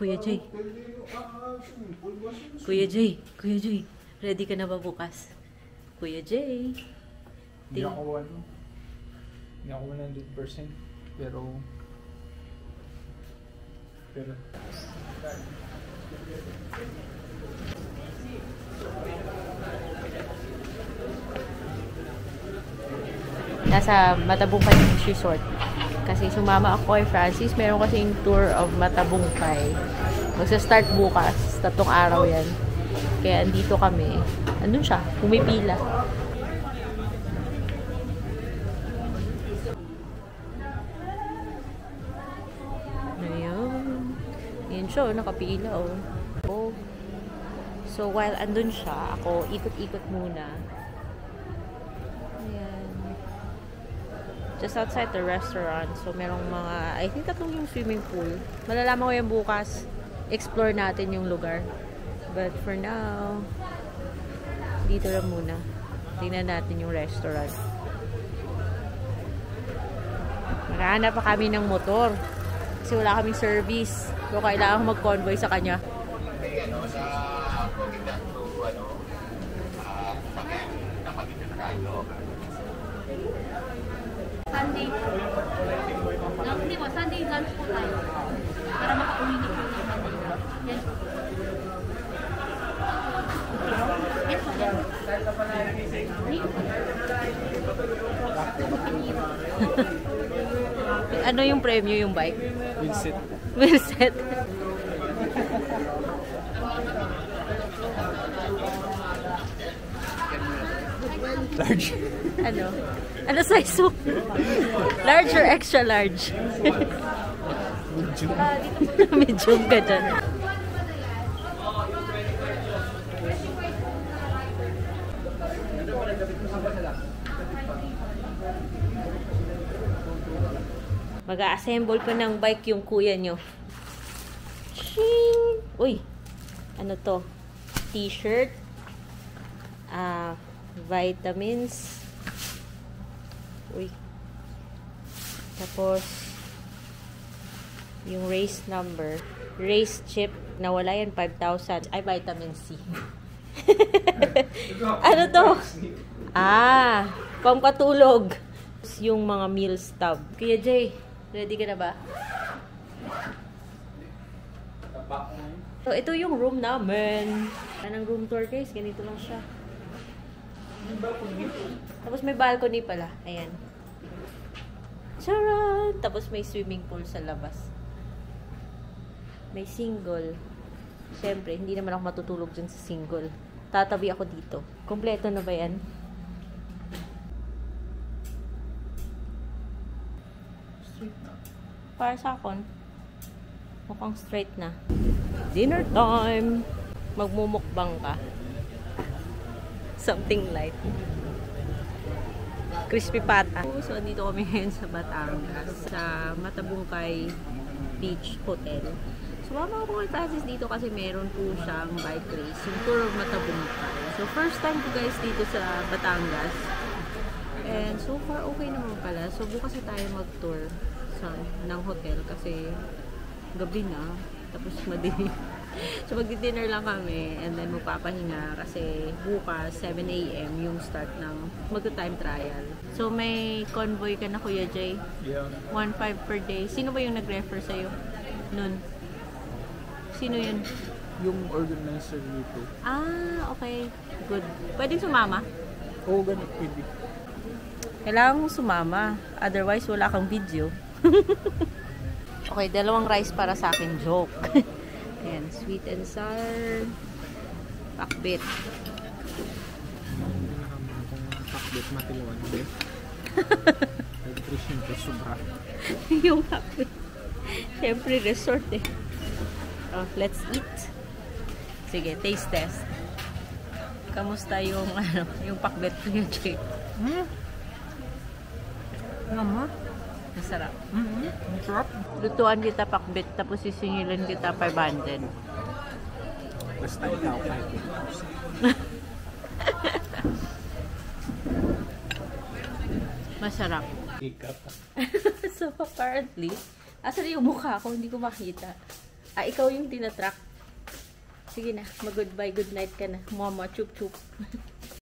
Kuya Jay. Kuya Jay. Kuya Jay. Ready ka na ba bukas? Kuya Jay. Hindi ako 100%. Pero nasa Matabungkay Resort. Kasi sumama ako kay Francis. Meron kasing tour of Matabungkay. Magsa-start bukas. 3 araw yan. Kaya andito kami. Andun siya. Pumipila. Ayun. Ayun siya. Nakapila. Oh. So, while andun siya, ako ikot-ikot muna. Just outside the restaurant. So, merong mga, I think 3 yung swimming pool. Malalaman ko yan bukas. Explore natin yung lugar. But for now, dito lang muna. Tingnan natin yung restaurant. Maghahanap pa kami ng motor. Kasi wala kaming service. So, kailangan mag-convoy sa kanya. Sunday. Hindi po, Sunday lunch po tayo. Para makauwi na po ng Manila. Yes po. Yes po. Ano yung premyo yung bike? Wilset. Wilset. Large. Ano size mo? Large or extra large? Medium. Medium ka dyan. Mag-a-assemble pa ng bike yung kuya nyo. Shing! Uy! Ano to? T-shirt. Vitamins. Uy. Tapos, yung race number. Race chip. Nawala yan, 5,000. Ay, vitamin C. Ano to? Pampatulog. Yung mga meal stub. Kuya Jay, ready ka na ba? So, ito yung room namin. Anong room tour, guys? Ganito lang siya. Tapos may balcony pala. Ayan. Charan! Tapos may swimming pool sa labas. May single. Siyempre, hindi naman ako matutulog dyan sa single. Tatabi ako dito. Kompleto na ba yan? Straight na. Para sa akin, mukhang straight na. Dinner time! Magmumukbang ka. Something light. Crispy pata. So, dito kami ngayon sa Batangas. Sa Matabungkay Beach Hotel. Sumama ako kay Francis dito kasi meron po siyang bike race. Yung tour of Matabungkay. So, first time ko guys dito sa Batangas. And so far, okay naman pala. So, bukas na tayo mag-tour ng hotel kasi gabi na. Tapos madilim. So, magdi-dinner lang kami and then magpapahinga kasi bukas 7 AM yung start ng magta-time trial. So, may convoy ka na, Kuya Jay? Yeah. 1.5 per day. Sino ba yung nag-refer sa'yo nun? Sino yun? Yung organizer dito. Okay. Good. Pwedeng sumama? Oo, ganit pwede. Kailangan mong sumama. Otherwise, wala kang video. Okay, 2 rice para sa akin. Joke. Ayan, sweet and sour. Pakbit. Kung pakbit matilawan. Nutrition ko sobra. Yung pakbit. Siyempre, resort eh. Oh, let's eat. Sige, taste test. Kamusta yung, yung pakbit ko yung chick? Naman? Masarap. Masarap. Lutuan kita pakbit, tapos sisingilan kita 500. Basta ikaw kahit Masarap. ika pa. So apparently, asan yung mukha ko? Hindi ko makita. Ikaw yung tinatrack. Sige na, mag-goodbye, good night ka na. Mama, chup chup.